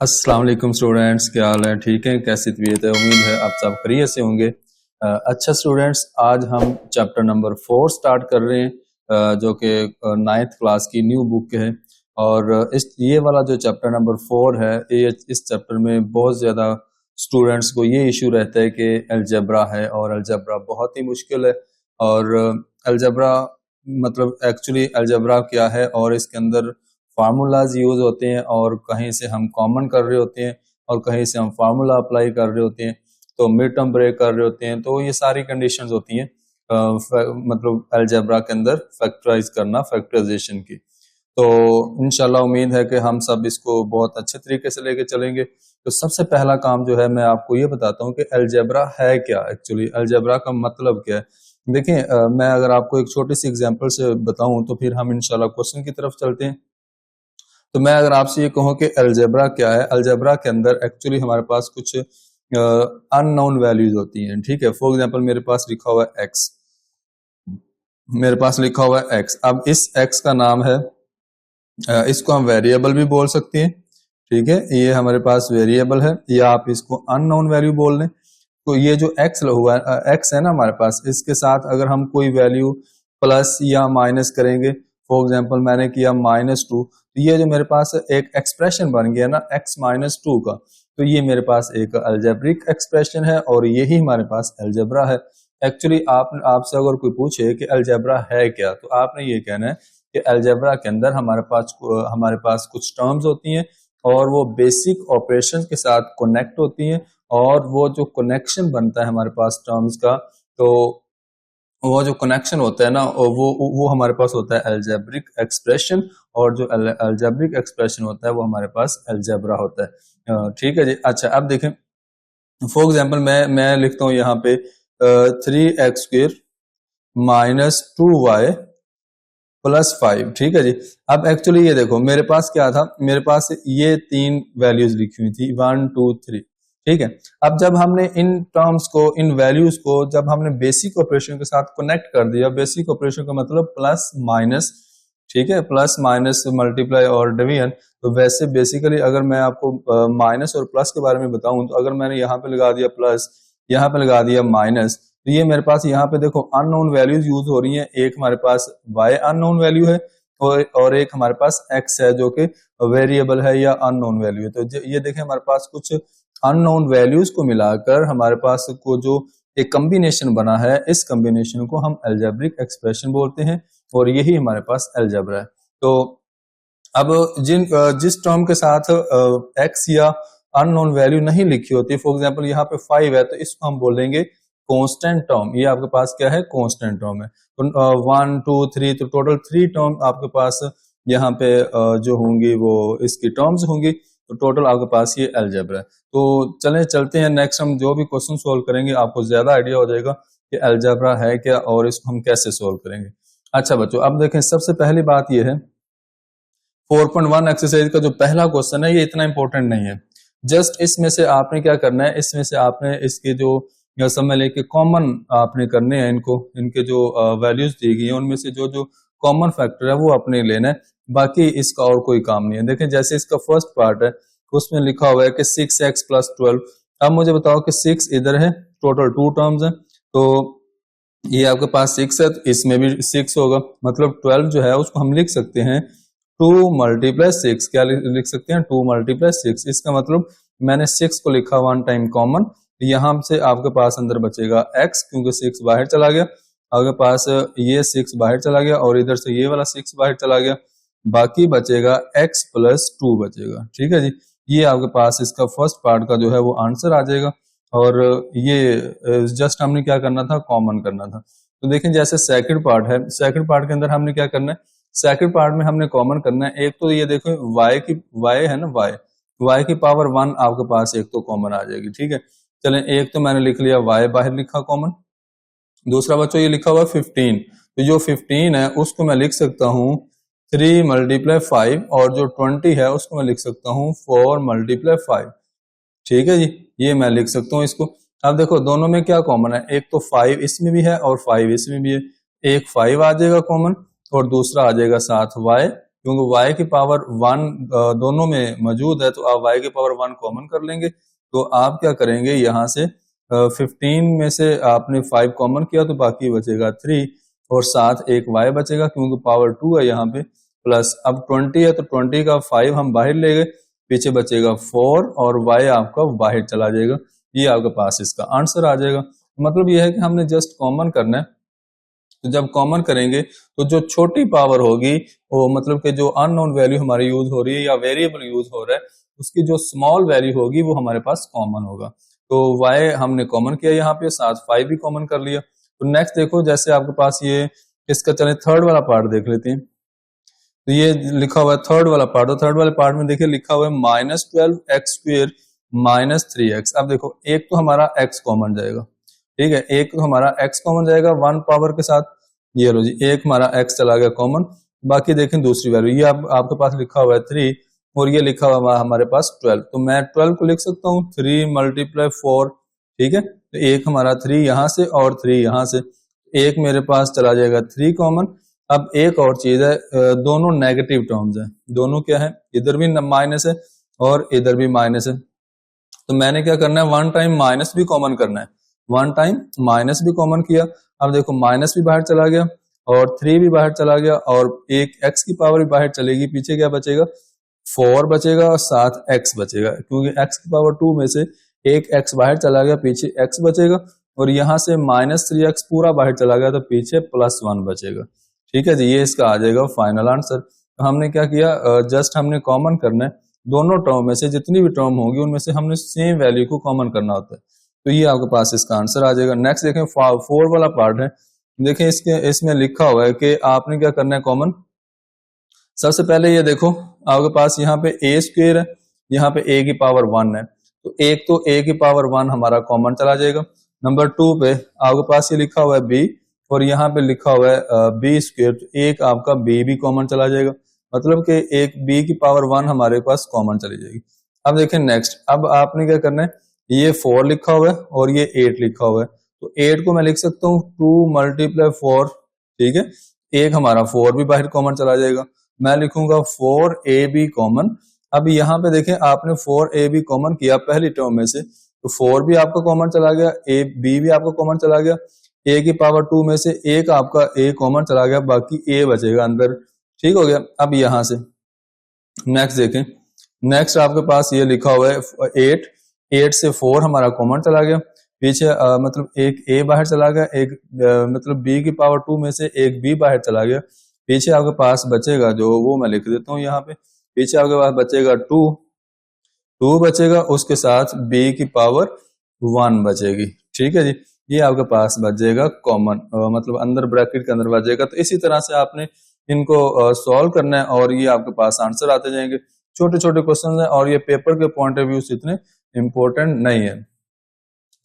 अस्सलाम वालेकुम स्टूडेंट्स, क्या हाल है? ठीक है, कैसी तबीयत है? उम्मीद है आप सब खैरियत से होंगे। अच्छा स्टूडेंट्स, आज हम चैप्टर नंबर 4 स्टार्ट कर रहे हैं, जो कि 9th क्लास की न्यू बुक है। और ये वाला जो चैप्टर नंबर 4 है, इस चैप्टर में बहुत ज़्यादा स्टूडेंट्स को ये इशू रहता है कि अलजेब्रा है और अलजेब्रा बहुत ही मुश्किल है। और अलजेब्रा मतलब एक्चुअली अलजेब्रा क्या है और इसके अंदर फार्मूलाज यूज होते हैं, और कहीं से हम कॉमन कर रहे होते हैं और कहीं से हम फार्मूला अप्लाई कर रहे होते हैं, तो मिड टर्म ब्रेक कर रहे होते हैं। तो ये सारी कंडीशंस होती हैं मतलब अलजेब्रा के अंदर फैक्टराइज करना, फैक्टराइजेशन की। तो इंशाल्लाह उम्मीद है कि हम सब इसको बहुत अच्छे तरीके से लेके चलेंगे। तो सबसे पहला काम जो है, मैं आपको ये बताता हूँ कि अलजेब्रा है क्या। एक्चुअली अलजेब्रा का मतलब क्या है। देखिए, मैं अगर आपको एक छोटी सी एग्जांपल से बताऊं तो फिर हम इंशाल्लाह क्वेश्चन की तरफ चलते हैं। तो मैं अगर आपसे ये कहूँ कि अलजेब्रा क्या है, अलजेब्रा के अंदर एक्चुअली हमारे पास कुछ अननोन वैल्यूज होती हैं। ठीक है, फॉर एग्जांपल मेरे पास लिखा हुआ है एक्स, मेरे पास लिखा हुआ है एक्स। अब इस एक्स का नाम है, इसको हम वेरिएबल भी बोल सकते हैं। ठीक है, ये हमारे पास वेरिएबल है, या आप इसको अननोन वैल्यू बोल लें। तो ये जो एक्स हुआ है, एक्स है ना हमारे पास, इसके साथ अगर हम कोई वैल्यू प्लस या माइनस करेंगे, फॉर एग्जांपल मैंने किया -2, तो ये जो मेरे पास एक एक्सप्रेशन बन गया ना x-2 का, तो ये मेरे पास एक अलजेब्रिक एक्सप्रेशन है और यही हमारे पास अलजेब्रा है। एक्चुअली आपसे अगर कोई पूछे कि अलजेब्रा है क्या, तो आपने ये कहना है कि अलजेब्रा के अंदर हमारे पास कुछ टर्म्स होती हैं और वो बेसिक ऑपरेशन के साथ कनेक्ट होती हैं, और वो जो कनेक्शन बनता है हमारे पास टर्म्स का, तो वो जो कनेक्शन होता है ना, वो हमारे पास होता है अलजेब्रिक एक्सप्रेशन, और जो अलजेब्रिक एक्सप्रेशन होता है वो हमारे पास अलजेब्रा होता है। ठीक है जी। अच्छा, अब देखें, फॉर एग्जांपल मैं लिखता हूँ यहाँ पे 3x² - 2y + 5। ठीक है जी। अब एक्चुअली ये देखो, मेरे पास क्या था, मेरे पास ये 3 वैल्यूज लिखी हुई थी, 1 2 3। ठीक है, अब जब हमने इन टर्म्स को, इन वैल्यूज को जब हमने बेसिक ऑपरेशन के साथ कनेक्ट कर दिया, बेसिक ऑपरेशन का मतलब प्लस माइनस, ठीक है, प्लस माइनस मल्टीप्लाई और डिवीजन। तो वैसे बेसिकली अगर मैं आपको माइनस और प्लस के बारे में बताऊं, तो अगर मैंने यहाँ पे लगा दिया प्लस, यहाँ पे लगा दिया माइनस, तो ये मेरे पास यहाँ पे देखो अननोन वैल्यूज यूज हो रही हैं। एक हमारे पास y अननोन वैल्यू है, और एक हमारे पास x है जो कि वेरिएबल है या अननोन वैल्यू है। तो ये देखें, हमारे पास कुछ अननोन वैल्यूज को मिलाकर हमारे पास को जो एक कॉम्बिनेशन बना है, इस कॉम्बिनेशन को हम अलजेब्रिक एक्सप्रेशन बोलते हैं, और यही हमारे पास अलजेब्रा है। तो अब जिस टर्म के साथ x या अननोन वैल्यू नहीं लिखी होती, फॉर एग्जांपल यहाँ पे 5 है, तो इसको हम बोलेंगे कांस्टेंट टर्म। ये आपके पास क्या है, कांस्टेंट टर्म है। तो 1 2 3, तो टोटल 3 टर्म आपके पास यहाँ पे जो होंगी वो इसकी टर्म्स होंगी। तो टोटल आपके पास ये अलजेब्रा है। तो चलें चलते हैं, नेक्स्ट हम जो भी क्वेश्चन सोल्व करेंगे आपको ज्यादा आइडिया हो जाएगा कि अलजेब्रा है क्या और इसको हम कैसे सोल्व करेंगे। अच्छा बच्चों, अब देखें, सबसे पहली बात ये है, 4.1 एक्सरसाइज का जो पहला क्वेश्चन है, ये इतना इंपॉर्टेंट नहीं है। जस्ट इसमें से आपने क्या करना है, इसमें से आपने इसके जो समय लेके कॉमन आपने करने हैं, इनके जो वैल्यूज दी गई है उनमें से जो जो कॉमन फैक्टर है वो अपने लेना है। बाकी इसका और कोई काम नहीं है। देखें, जैसे इसका फर्स्ट पार्ट है, उसमें लिखा हुआ है कि 6x + 12। अब मुझे बताओ कि 6 इधर है, टोटल 2 टर्म्स है, तो ये आपके पास 6 है, तो इसमें भी 6 होगा। मतलब 12 जो है उसको हम लिख सकते हैं 2 × 6। क्या लिख सकते हैं, 2 × 6। इसका मतलब मैंने 6 को लिखा 1 टाइम कॉमन, यहां से आपके पास अंदर बचेगा x, क्योंकि 6 बाहर चला गया, आपके पास ये 6 बाहर चला गया और इधर से ये वाला 6 बाहर चला गया, बाकी बचेगा x + 2 बचेगा। ठीक है जी, ये आपके पास इसका फर्स्ट पार्ट का जो है वो आंसर आ जाएगा। और ये जस्ट हमने क्या करना था, कॉमन करना था। तो देखें, जैसे सेकंड पार्ट है, सेकंड पार्ट के अंदर हमने क्या करना है, सेकंड पार्ट में हमने कॉमन करना है। एक तो ये देखो y है ना, y की पावर 1 आपके पास एक तो कॉमन आ जाएगी। ठीक है, चलें, एक तो मैंने लिख लिया y बाहर लिखा कॉमन। दूसरा बच्चों ये लिखा हुआ 15, तो जो 15 है उसको मैं लिख सकता हूँ 3 × 5, और जो 20 है उसको मैं लिख सकता हूँ 4 × 5। ठीक है जी, ये मैं लिख सकता हूँ इसको। अब देखो, दोनों में क्या कॉमन है, एक तो 5 इसमें भी है और 5 इसमें भी है। एक 5 आ जाएगा कॉमन, और दूसरा आ जाएगा साथ y, क्योंकि y की पावर 1 दोनों में मौजूद है, तो आप y की पावर 1 कॉमन कर लेंगे। तो आप क्या करेंगे, यहाँ से 15 में से आपने 5 कॉमन किया तो बाकी बचेगा 3 और साथ एक y बचेगा क्योंकि पावर 2 है यहाँ पे, प्लस अब 20 है तो 20 का 5 हम बाहर ले गए, पीछे बचेगा 4 और y आपका बाहर चला जाएगा। ये आपके पास इसका आंसर आ जाएगा। मतलब ये है कि हमने जस्ट कॉमन करना है, तो जब कॉमन करेंगे तो जो छोटी पावर होगी वो मतलब कि जो अननोन वैल्यू हमारी यूज हो रही है या वेरिएबल यूज हो रहा है उसकी जो स्मॉल वैल्यू होगी वो हमारे पास कॉमन होगा। तो y हमने कॉमन किया यहाँ पे, साथ 5 भी कॉमन कर लिया। तो नेक्स्ट देखो, जैसे आपके पास ये इसका चले थर्ड वाला पार्ट देख लेते हैं। तो ये लिखा हुआ है थर्ड वाला पार्ट, तो थर्ड वाले पार्ट में देखिए लिखा हुआ है -12x² -3x। अब देखो एक तो हमारा x कॉमन जाएगा, ठीक है, एक तो हमारा x कॉमन जाएगा 1 पावर के साथ, ये लो जी एक हमारा x चला गया कॉमन। बाकी देखें दूसरी वैल्यू, ये आपके पास लिखा हुआ है 3 और ये लिखा हुआ है हमारे पास 12, तो मैं 12 को लिख सकता हूँ 3 × 4, ठीक है। तो एक हमारा 3 यहाँ से और 3 यहाँ से, एक मेरे पास चला जाएगा 3 कॉमन। अब एक और चीज है, दोनों नेगेटिव टर्म्स हैं, दोनों क्या है, इधर भी माइनस है और इधर भी माइनस है। तो मैंने क्या करना है, 1 टाइम माइनस भी कॉमन करना है, 1 टाइम माइनस भी कॉमन किया। अब देखो माइनस भी बाहर चला गया और 3 भी बाहर चला गया और एक x की पावर भी बाहर चलेगी, पीछे क्या बचेगा 4 बचेगा और साथ x बचेगा, क्योंकि x की पावर 2 में से एक x बाहर चला गया, पीछे x बचेगा और यहाँ से -3x पूरा बाहर चला गया तो पीछे +1 बचेगा। ठीक है जी, ये इसका आ जाएगा फाइनल आंसर। तो हमने क्या किया, जस्ट हमने कॉमन करना है, दोनों टर्म में से जितनी भी टर्म होगी उनमें से हमने सेम वैल्यू को कॉमन करना होता है। तो ये आपके पास इसका आंसर आ जाएगा। नेक्स्ट देखें 4 वाला पार्ट है, देखें इसमें लिखा हुआ है कि आपने क्या करना है कॉमन। सबसे पहले ये देखो आपके पास यहाँ पे a² है, यहाँ पे a की पावर 1 है, तो एक तो a की पावर 1 हमारा कॉमन चला जाएगा। नंबर 2 पे आपके पास ये लिखा हुआ है b और यहाँ पे लिखा हुआ है b², तो एक आपका b भी कॉमन चला जाएगा, मतलब कि एक b की पावर 1 हमारे पास कॉमन चली जाएगी। अब देखें नेक्स्ट, अब आपने क्या करना है, ये 4 लिखा हुआ है और ये 8 लिखा हुआ है, तो 8 को मैं लिख सकता हूँ 2 × 4, ठीक है, एक हमारा 4 भी बाहर कॉमन चला जाएगा, मैं लिखूंगा 4ab कॉमन। अब यहाँ पे देखें आपने 4ab कॉमन किया पहली टर्म में से, तो 4 भी आपका कॉमन चला गया, b भी आपका कॉमन चला गया, a की पावर 2 में से एक आपका a कॉमन चला गया, बाकी a बचेगा अंदर, ठीक हो गया। अब यहाँ से नेक्स्ट देखें, नेक्स्ट आपके पास ये लिखा हुआ है 8 से 4 हमारा कॉमन चला गया, पीछे मतलब एक a बाहर चला गया, एक मतलब b की पावर 2 में से एक b बाहर चला गया, पीछे आपके पास बचेगा जो वो मैं लिख देता हूँ यहाँ पे, पीछे आपके पास बचेगा 2 बचेगा, उसके साथ b की पावर 1 बचेगी, ठीक है जी, ये आपके पास बच जाएगा कॉमन, मतलब अंदर ब्रैकेट के अंदर बच जाएगा। तो इसी तरह से आपने इनको सॉल्व करना है और ये आपके पास आंसर आते जाएंगे। छोटे छोटे क्वेश्चन हैं और ये पेपर के पॉइंट ऑफ व्यू से इतने इंपॉर्टेंट नहीं है।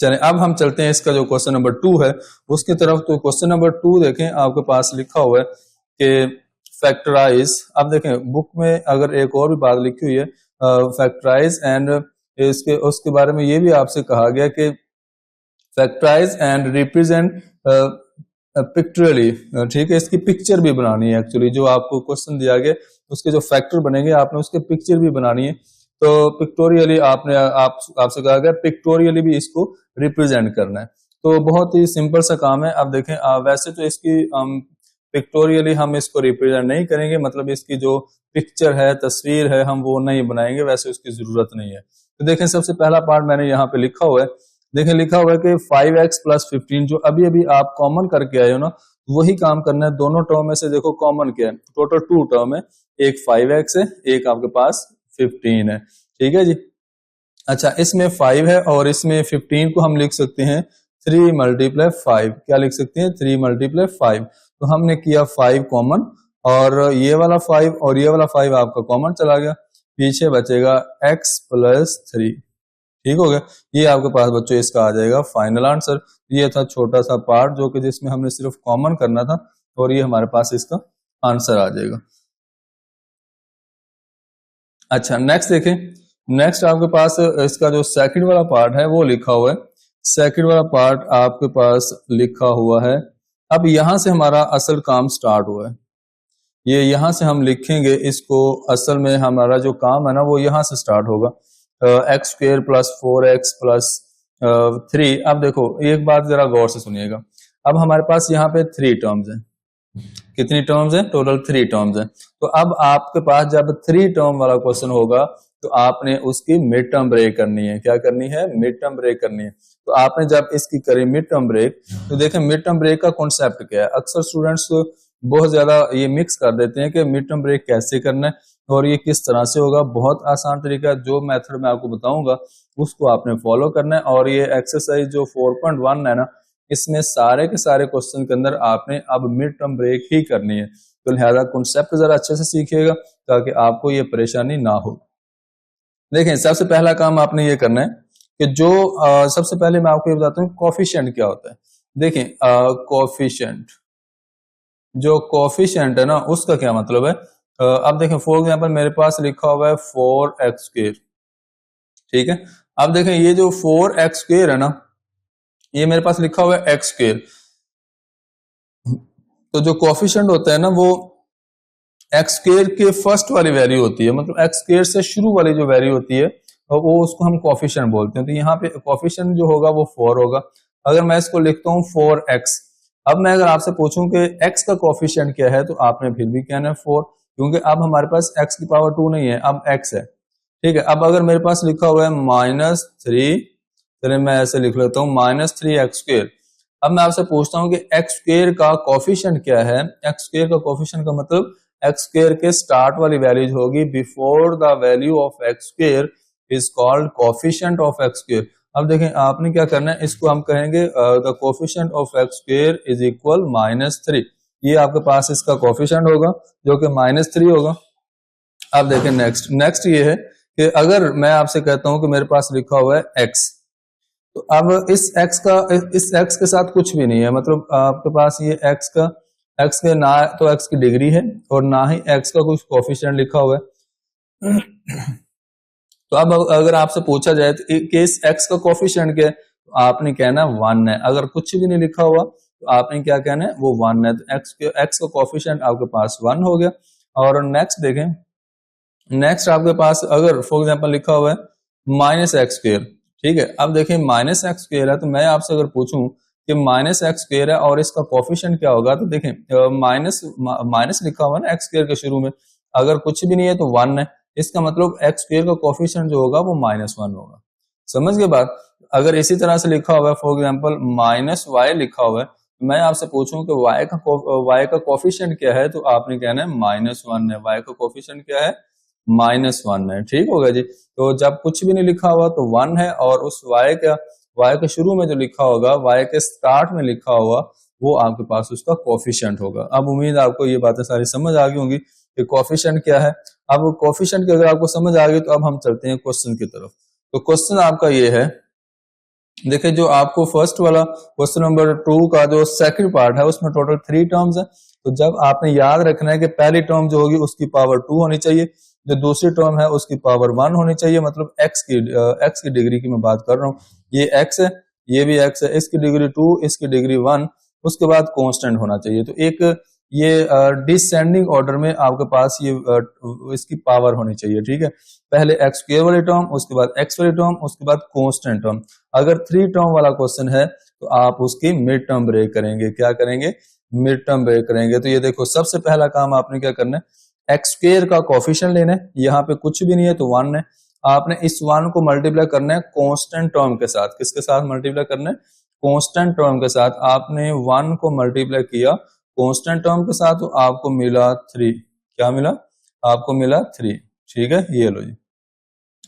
चलिए अब हम चलते हैं इसका जो क्वेश्चन नंबर 2 है उसकी तरफ। तो क्वेश्चन नंबर 2 देखें, आपके पास लिखा हुआ है कि फैक्टराइज। अब देखें बुक में अगर एक और भी बात लिखी हुई है फैक्टराइज एंड इसके उसके बारे में ये भी आपसे कहा गया कि फैक्टराइज एंड रिप्रेजेंट पिक्चरली, ठीक है, इसकी पिक्चर भी बनानी है। एक्चुअली जो आपको क्वेश्चन दिया गया उसके जो फैक्टर बनेंगे आपने उसके पिक्चर भी बनानी है, तो पिक्टोरियली आपने आपसे कहा गया पिक्टोरियली भी इसको रिप्रेजेंट करना है। तो बहुत ही सिंपल सा काम है। अब देखें वैसे तो इसकी पिक्टोरियली हम इसको रिप्रेजेंट नहीं करेंगे, मतलब इसकी जो पिक्चर है तस्वीर है हम वो नहीं बनाएंगे, वैसे उसकी जरूरत नहीं है। तो देखें सबसे पहला पार्ट मैंने यहाँ पे लिखा हुआ है, देखें लिखा हुआ है कि 5x + 15, जो अभी अभी आप कॉमन करके आए हो ना वही काम करना है। दोनों टर्म में से देखो कॉमन क्या है, टोटल 2 टर्म है, एक 5x है, एक आपके पास 15 है, ठीक है जी। अच्छा इसमें 5 है और इसमें 15 को हम लिख सकते हैं 3 × 5, क्या लिख सकते हैं 3 × 5। तो हमने किया 5 कॉमन और ये वाला 5 और ये वाला 5 आपका कॉमन चला गया, पीछे बचेगा x + 3, ठीक हो गया। ये आपके पास बच्चों इसका आ जाएगा फाइनल आंसर। ये था छोटा सा पार्ट जो कि जिसमें हमने सिर्फ कॉमन करना था और ये हमारे पास इसका आंसर आ जाएगा। अच्छा नेक्स्ट देखें, नेक्स्ट आपके पास इसका जो सेकंड वाला पार्ट है वो लिखा हुआ है। सेकंड वाला पार्ट आपके पास लिखा हुआ है, अब यहां से हमारा असल काम स्टार्ट हुआ है। ये यहाँ से हम लिखेंगे इसको। असल में हमारा जो काम है ना वो यहाँ से स्टार्ट होगा, x square plus 4x plus 3। अब देखो एक बात जरा गौर से सुनिएगा, अब हमारे पास यहाँ पे 3 टर्म्स हैं। कितनी टर्म्स हैं? टोटल 3 टर्म्स हैं। तो अब आपके पास जब 3 टर्म वाला क्वेश्चन होगा तो आपने उसकी मिड टर्म ब्रेक करनी है। क्या करनी है? मिड टर्म ब्रेक करनी है। तो आपने जब इसकी करी मिड टर्म ब्रेक, तो देखें मिड टर्म ब्रेक का कॉन्सेप्ट क्या है। अक्सर स्टूडेंट्स बहुत ज्यादा ये मिक्स कर देते हैं कि मिड टर्म ब्रेक कैसे करना है और ये किस तरह से होगा। बहुत आसान तरीका, जो मेथड मैं आपको बताऊंगा उसको आपने फॉलो करना है। और ये एक्सरसाइज जो 4.1 है ना, इसमें सारे के सारे क्वेश्चन के अंदर आपने अब मिड टर्म ब्रेक ही करनी है। तो लिहाजा कॉन्सेप्ट जरा अच्छे से सीखिएगा ताकि आपको ये परेशानी ना हो। देखें सबसे पहला काम आपने ये करना है कि जो सबसे पहले मैं आपको ये बताता हूँ कोफिशिएंट क्या होता है। देखें कोफिशिएंट, जो कोफिशिएंट है ना उसका क्या मतलब है। अब देखें फॉर एग्जांपल मेरे पास लिखा हुआ है 4x², ठीक है। अब देखें ये जो 4x² है ना, ये मेरे पास लिखा हुआ है x²। तो जो कोफिशिएंट होता है ना वो x² के फर्स्ट वाली वैल्यू होती है, मतलब x² से शुरू वाली जो वैल्यू होती है वो उसको हम कोफिशिएंट बोलते हैं। तो यहाँ पे कोफिशिएंट जो होगा वो 4 होगा। अगर मैं इसको लिखता हूँ 4x, अब मैं अगर आपसे पूछूं कि x का कोफिशिएंट क्या है तो आपने फिर भी कहना है 4, क्योंकि अब हमारे पास x की पावर 2 नहीं है, अब x है, ठीक है। अब अगर मेरे पास लिखा हुआ है -3, चलिए मैं ऐसे लिख लेता हूँ -3x²। अब मैं आपसे पूछता हूँ कि x² का कोफिशिएंट क्या है। x² का कोफिशिएंट का मतलब x² के स्टार्ट वाली वैल्यू होगी before the value of x² is called coefficient of x²। अब देखें आपने क्या करना है, इसको हम कहेंगे the coefficient of x² is equal -3। ये आपके पास इसका कोफिशिएंट होगा जो कि -3 होगा। अब देखें नेक्स्ट ये है कि अगर मैं आपसे कहता हूं कि मेरे पास लिखा हुआ है x, तो अब इस x के साथ कुछ भी नहीं है, मतलब आपके पास ये x के ना तो x की डिग्री है और ना ही x का कुछ कोफिशिएंट लिखा हुआ है। तो अब अगर आपसे पूछा जाए कि इस x का कोफिशिएंट क्या है, तो आपने कहना 1 है। अगर कुछ भी नहीं लिखा हुआ तो आपने क्या कहना है, वो 1 है। तो x का कोफिशिएंट आपके पास 1 हो गया। और नेक्स्ट देखें, नेक्स्ट आपके पास अगर फॉर एग्जांपल लिखा हुआ है -x², ठीक है। अब देखें -x² है, तो मैं आपसे अगर पूछूं कि -x² है और इसका कोफिशिएंट क्या होगा, तो देखें माइनस लिखा हुआ है ना x² के शुरू में, अगर कुछ भी नहीं है तो 1 है। इसका मतलब x² का कोफिशिएंट जो होगा वो -1 होगा। समझ गए बात। अगर इसी तरह से लिखा हुआ है फॉर एग्जांपल -y लिखा हुआ है, मैं आपसे पूछूं कि y का कोफिशिएंट क्या है, तो आपने कहना है -1 है। y का कोफिशिएंट क्या है? -1 है। ठीक होगा जी। तो जब कुछ भी नहीं लिखा हुआ तो 1 है, और उस y के शुरू में जो लिखा होगा, y के स्टार्ट में लिखा हुआ, वो आपके पास उसका कोफिशिएंट होगा। अब उम्मीद आपको ये बातें सारी समझ आ गई होंगी कि कोफिशिएंट क्या है। अब कोफिशिएंट की अगर आपको समझ आ गई तो अब हम चलते हैं क्वेश्चन की तरफ। तो क्वेश्चन आपका ये है, देखिए जो आपको फर्स्ट वाला क्वेश्चन नंबर 2 का जो सेकंड पार्ट है उसमें टोटल 3 टर्म्स है। तो जब आपने याद रखना है कि पहली टर्म जो होगी उसकी पावर 2 होनी चाहिए, जो दूसरी टर्म है उसकी पावर 1 होनी चाहिए, मतलब x की डिग्री की मैं बात कर रहा हूँ। ये x है, ये भी x है, इसकी डिग्री 2, इसकी डिग्री 1, उसके बाद कांस्टेंट होना चाहिए। तो एक ये डिसेंडिंग ऑर्डर में आपके पास ये इसकी पावर होनी चाहिए, ठीक है। पहले x² वाली टर्म, उसके बाद x वाली टर्म, उसके बाद कांस्टेंट टर्म। अगर 3 टर्म वाला क्वेश्चन है तो आप उसकी मिड टर्म ब्रेक करेंगे। क्या करेंगे? मिड टर्म ब्रेक करेंगे। तो ये देखो सबसे पहला काम आपने क्या करना है, x² का कोफिशिएंट लेना है। यहाँ पे कुछ भी नहीं है तो 1 है। आपने इस 1 को मल्टीप्लाई करना है कांस्टेंट टर्म के साथ। किसके साथ मल्टीप्लाई करना है? कांस्टेंट टर्म के साथ। आपने 1 को मल्टीप्लाई किया कांस्टेंट टर्म के साथ तो आपको मिला 3। क्या मिला? आपको मिला 3, ठीक है। ये लो जी।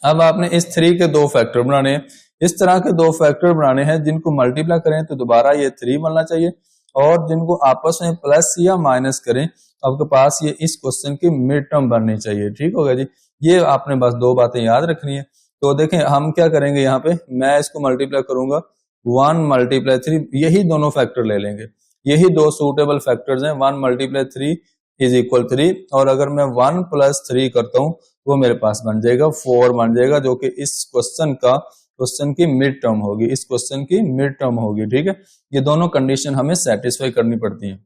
अब आपने इस 3 के 2 फैक्टर बनाने हैं। इस तरह के 2 फैक्टर बनाने हैं जिनको मल्टीप्लाई करें तो दोबारा ये 3 बनना चाहिए, और जिनको आपस में प्लस या माइनस करें आपके पास ये इस क्वेश्चन की मिड टर्म बननी चाहिए। ठीक होगा जी। ये आपने बस 2 बातें याद रखनी है। तो देखें हम क्या करेंगे, यहाँ पे मैं इसको मल्टीप्लाई करूंगा 1 मल्टीप्लाई 3, यही दोनों फैक्टर ले लेंगे। यही 2 सूटेबल फैक्टर्स हैं। 1 मल्टीप्लाई 3 इज इक्वल 3, और अगर मैं 1 प्लस 3 करता हूं वो मेरे पास बन जाएगा 4 बन जाएगा, जो कि इस क्वेश्चन की मिड टर्म होगी, इस क्वेश्चन की मिड टर्म होगी। ठीक है। ये दोनों कंडीशन हमें सेटिस्फाई करनी पड़ती हैं।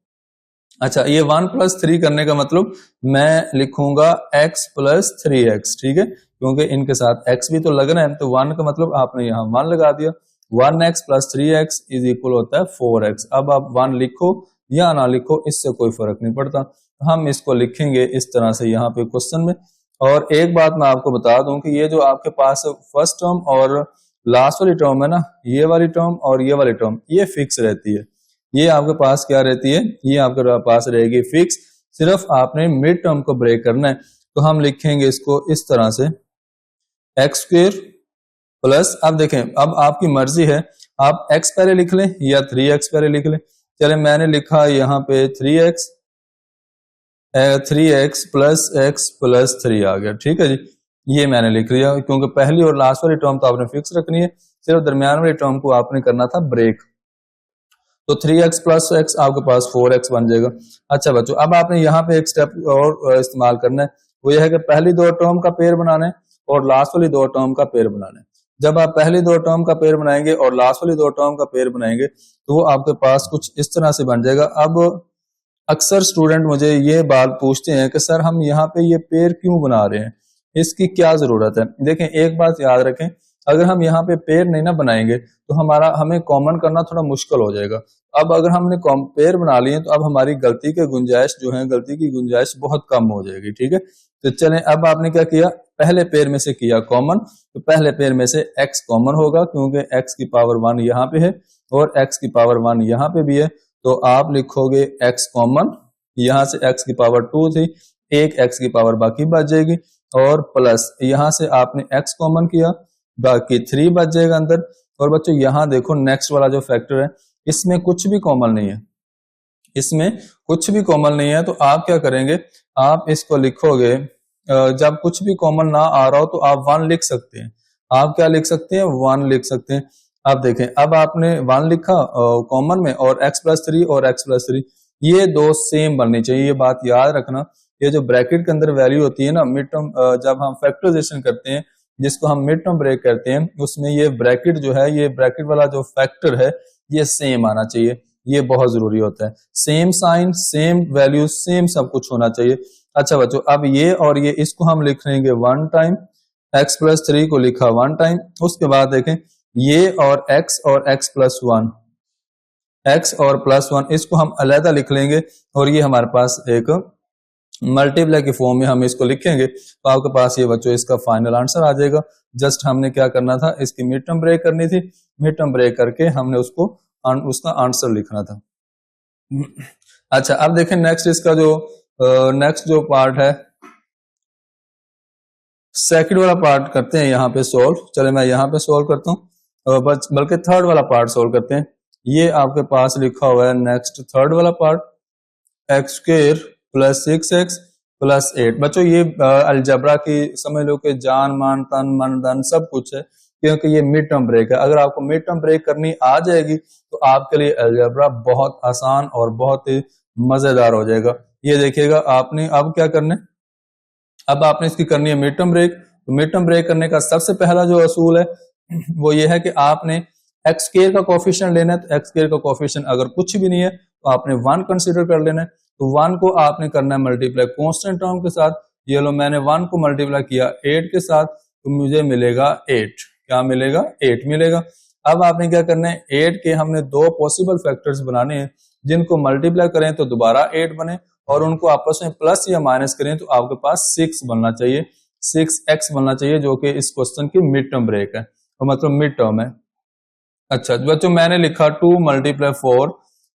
अच्छा, ये 1 प्लस 3 करने का मतलब मैं लिखूंगा x प्लस 3x, ठीक है, क्योंकि इनके साथ x भी तो लगना है, तो 1 का मतलब आपने यहाँ 1 लगा दिया। 1x plus 3x is equal होता है 4x। अब आप 1 लिखो या ना लिखो, इससे कोई फर्क नहीं पड़ता, हम इसको लिखेंगे इस तरह से यहाँ पे क्वेश्चन में। और एक बात मैं आपको बता दूं कि ये जो आपके पास फर्स्ट टर्म और लास्ट वाली टर्म है ना, ये वाली टर्म और ये वाली टर्म, ये फिक्स रहती है। ये आपके पास क्या रहती है, ये आपके पास रहेगी फिक्स। सिर्फ आपने मिड टर्म को ब्रेक करना है, तो हम लिखेंगे इसको इस तरह से एक्स स्क्वेयर प्लस, अब देखें, अब आपकी मर्जी है, आप x पहले लिख लें या 3x पहले लिख लें। चले, मैंने लिखा यहाँ पे 3x प्लस x प्लस 3 आ गया, ठीक है जी, ये मैंने लिख लिया, क्योंकि पहली और लास्ट वाली टर्म तो आपने फिक्स रखनी है, सिर्फ दरमियान वाली टर्म को आपने करना था ब्रेक। तो 3x प्लस x आपके पास 4x बन जाएगा। अच्छा बच्चों, अब आपने यहाँ पे एक स्टेप और इस्तेमाल करना है, वो ये है कि पहली दो टर्म का पेयर बनाना है और लास्ट वाली दो टर्म का पेयर बनाना है। जब आप पहली दो टर्म का पेयर बनाएंगे और लास्ट वाली दो टर्म का पेयर बनाएंगे, तो वो आपके पास कुछ इस तरह से बन जाएगा। अब अक्सर स्टूडेंट मुझे ये बात पूछते हैं कि सर हम यहाँ पे ये पेयर क्यों बना रहे हैं, इसकी क्या जरूरत है। देखें, एक बात याद रखें, अगर हम यहाँ पे पेयर नहीं ना बनाएंगे तो हमें कॉमन करना थोड़ा मुश्किल हो जाएगा। अब अगर हमने पेयर बना लिए तो अब हमारी गलती की गुंजाइश बहुत कम हो जाएगी, ठीक है। तो चलें, अब आपने क्या किया, पहले पेयर में से किया कॉमन, तो पहले पेयर में से x कॉमन होगा, क्योंकि x की पावर 1 यहाँ पे है और x की पावर 1 यहाँ पे भी है, तो आप लिखोगे x कॉमन, यहाँ से x की पावर 2 थी, एक x की पावर बाकी बच जाएगी, और प्लस यहाँ से आपने x कॉमन किया, बाकी 3 बच जाएगा अंदर। और बच्चों यहाँ देखो, नेक्स्ट वाला जो फैक्टर है, इसमें कुछ भी कॉमन नहीं है, इसमें कुछ भी कॉमन नहीं है, तो आप क्या करेंगे, आप इसको लिखोगे, जब कुछ भी कॉमन ना आ रहा हो तो आप 1 लिख सकते हैं। आप क्या लिख सकते हैं, 1 लिख सकते हैं। अब देखें, अब आपने 1 लिखा कॉमन में, और x प्लस 3 और x प्लस 3 ये दो सेम बननी चाहिए, ये बात याद रखना। ये जो ब्रैकेट के अंदर वैल्यू होती है ना, मिड टर्म, जब हम फैक्टराइजेशन करते हैं, जिसको हम मिड टर्म ब्रेक करते हैं, उसमें ये ब्रैकेट जो है, ये ब्रैकेट वाला जो फैक्टर है, ये सेम आना चाहिए, ये बहुत जरूरी होता है। Same sign, same value, same सब कुछ होना चाहिए। अच्छा बच्चों, अब ये और ये, इसको हम लिख लेंगे 1 टाइम, x प्लस 3 को लिखा 1 टाइम, उसके बाद देखें ये और x प्लस 1, x और प्लस 1, इसको हम अलग लिख लेंगे, और ये हमारे पास एक मल्टीप्लाई के फॉर्म में हम इसको लिखेंगे, तो आपके पास ये बच्चों इसका फाइनल आंसर आ जाएगा। जस्ट हमने क्या करना था, इसकी मिड टर्म ब्रेक करनी थी, मिड टर्म ब्रेक करके हमने उसका आंसर लिखना था। अच्छा, अब देखें नेक्स्ट, इसका जो नेक्स्ट जो पार्ट है, सेकंड वाला पार्ट करते हैं यहाँ पे सोल्व। चले, मैं यहाँ पे सोल्व करता हूँ, बल्कि थर्ड वाला पार्ट सोल्व करते हैं। ये आपके पास लिखा हुआ है नेक्स्ट थर्ड वाला part, x square plus 6x plus 8। बच्चों ये अलजबरा की समझ लो कि जान मान तन मन धन सब कुछ है, क्योंकि ये मिड टर्म ब्रेक है। अगर आपको मिड टर्म ब्रेक करनी आ जाएगी तो आपके लिए अलजबरा बहुत आसान और बहुत ही मजेदार हो जाएगा। ये देखिएगा, आपने अब क्या करना है, अब आपने इसकी करनी है मिड टर्म ब्रेक। तो मिड टर्म ब्रेक करने का सबसे पहला जो असूल है वो ये है कि आपने एक्स स्क्वायर का कोफिशिएंट लेना है। तो एक्स स्क्वायर का कोफिशिएंट अगर कुछ भी नहीं है तो आपने 1 कंसीडर कर लेना है। तो 1 को आपने करना है मल्टीप्लाई कांस्टेंट टर्म के साथ। ये लो, मैंने 1 को मल्टीप्लाई किया 8 के साथ, तो मुझे मिलेगा 8। क्या मिलेगा, 8 मिलेगा। अब आपने क्या करना है, 8 के हमने दो पॉसिबल फैक्टर्स बनाने हैं, जिनको मल्टीप्लाई करें तो दोबारा 8 बने, और उनको आपस में प्लस या माइनस करें तो आपके पास 6 बनना चाहिए, 6x बनना चाहिए, जो कि इस क्वेश्चन की मिड टर्म ब्रेक है, तो मतलब मिड टर्म है। अच्छा बच्चों, मैंने लिखा 2 मल्टीप्लाई 4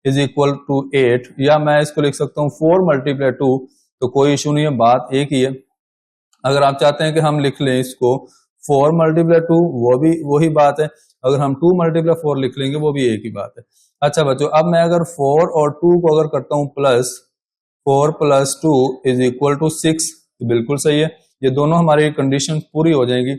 इज इक्वल टू 8, या मैं इसको लिख सकता हूँ 4 मल्टीप्लाई 2, तो कोई इशू नहीं है, बात एक ही है। अगर आप चाहते हैं कि हम लिख लें इसको 4 मल्टीप्लाई 2, वो भी वही बात है। अगर हम 2 मल्टीप्लाई 4 लिख लेंगे, वो भी एक ही बात है। अच्छा बच्चों, अब मैं अगर 4 और 2 को अगर करता हूँ plus, 4 plus 2 is equal to 6, तो बिल्कुल सही है, ये दोनों हमारी कंडीशन पूरी हो जाएंगी।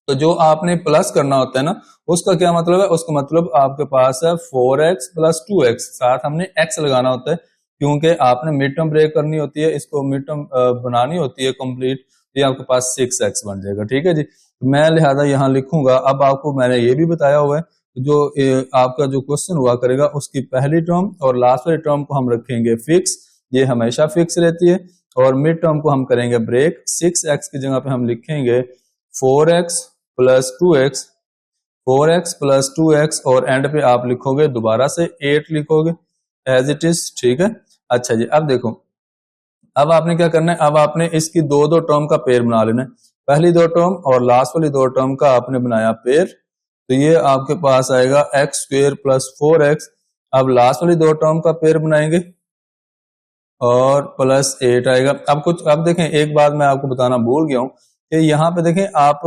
तो जो आपने प्लस करना होता है ना, उसका क्या मतलब है, उसका मतलब आपके पास है 4x प्लस 2x, साथ हमने x लगाना होता है, क्योंकि आपने मिड टर्म ब्रेक करनी होती है, इसको मिड टर्म बनानी होती है कंप्लीट, ये आपके पास 6x बन जाएगा। ठीक है जी, मैं लिहाजा यहाँ लिखूंगा। अब आपको मैंने ये भी बताया हुआ है, जो आपका जो क्वेश्चन हुआ करेगा उसकी पहली टर्म और लास्ट वाली टर्म को हम रखेंगे फिक्स, ये हमेशा फिक्स रहती है, और मिड टर्म को हम करेंगे ब्रेक। 6x की जगह पे हम लिखेंगे 4x plus 2x, 4x plus 2x, और एंड पे आप लिखोगे दोबारा से 8 लिखोगे एज इट इज, ठीक है। अच्छा जी, अब देखो, अब आपने क्या करना है, अब आपने इसकी दो दो टर्म का पेयर बना लेना है। पहली दो टर्म और लास्ट वाली दो टर्म का आपने बनाया पेयर, तो ये आपके पास आएगा एक्स स्क्वेयर प्लस 4x। अब लास्ट वाली दो टर्म का पेयर बनाएंगे और प्लस 8 आएगा। अब देखें, एक बात मैं आपको बताना भूल गया हूं कि यहाँ पे देखें, आप